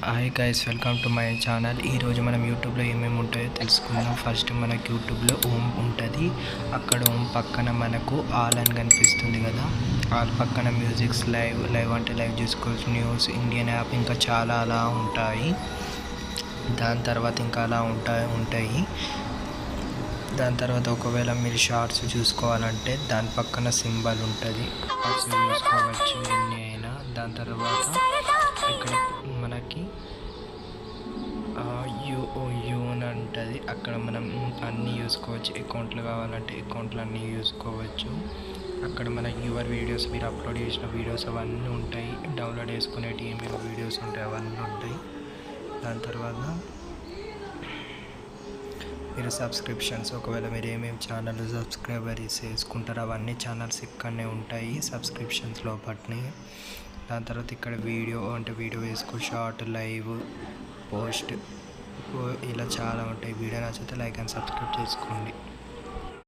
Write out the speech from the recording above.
Hi guys, welcome to my channel. ఈరోజు మనం యూట్యూబ్లో ఏమేమి ఉంటాయో తెలుసుకుందాం. ఫస్ట్ మనకి యూట్యూబ్లో ఓమ్ ఉంటుంది. అక్కడ ఓమ్ పక్కన మనకు ఆల్ అని కనిపిస్తుంది కదా. ఆల్ పక్కన మ్యూజిక్స్, లైవ్ అంటే లైవ్ చూసుకోవచ్చు, న్యూస్, ఇండియన్ యాప్, ఇంకా చాలా అలా ఉంటాయి. దాని తర్వాత ఇంకా అలా ఉంటాయి. దాని తర్వాత ఒకవేళ మీరు షార్ట్స్ చూసుకోవాలంటే దాని పక్కన సింబల్ ఉంటుంది, షార్ట్స్ చూసుకోవచ్చు ఎన్ని అయినా. దాని తర్వాత ఇక్కడ మనకి యూన్ ఉంటుంది. అక్కడ మనం అన్నీ చూసుకోవచ్చు. అకౌంట్లు కావాలంటే అకౌంట్లు అన్నీ చూసుకోవచ్చు. అక్కడ మనకి యువర్ వీడియోస్, మీరు అప్లోడ్ చేసిన వీడియోస్ అవన్నీ ఉంటాయి. డౌన్లోడ్ చేసుకునేవి ఏమేమి వీడియోస్ ఉంటాయి అవన్నీ ఉంటాయి. దాని తర్వాత మీరు సబ్స్క్రిప్షన్స్, ఒకవేళ మీరు ఏమేమి ఛానల్ సబ్స్క్రైబర్స్ చేసుకుంటారో అవన్నీ ఛానల్స్ ఇక్కడనే ఉంటాయి సబ్స్క్రిప్షన్స్ లోపట్ని. దాని తర్వాత ఇక్కడ వీడియో అంటే వీడియో వేసుకో, షార్ట్, లైవ్, పోస్ట్, ఇలా చాలా ఉంటాయి. వీడియో నచ్చితే లైక్ అండ్ సబ్స్క్రైబ్ చేసుకోండి.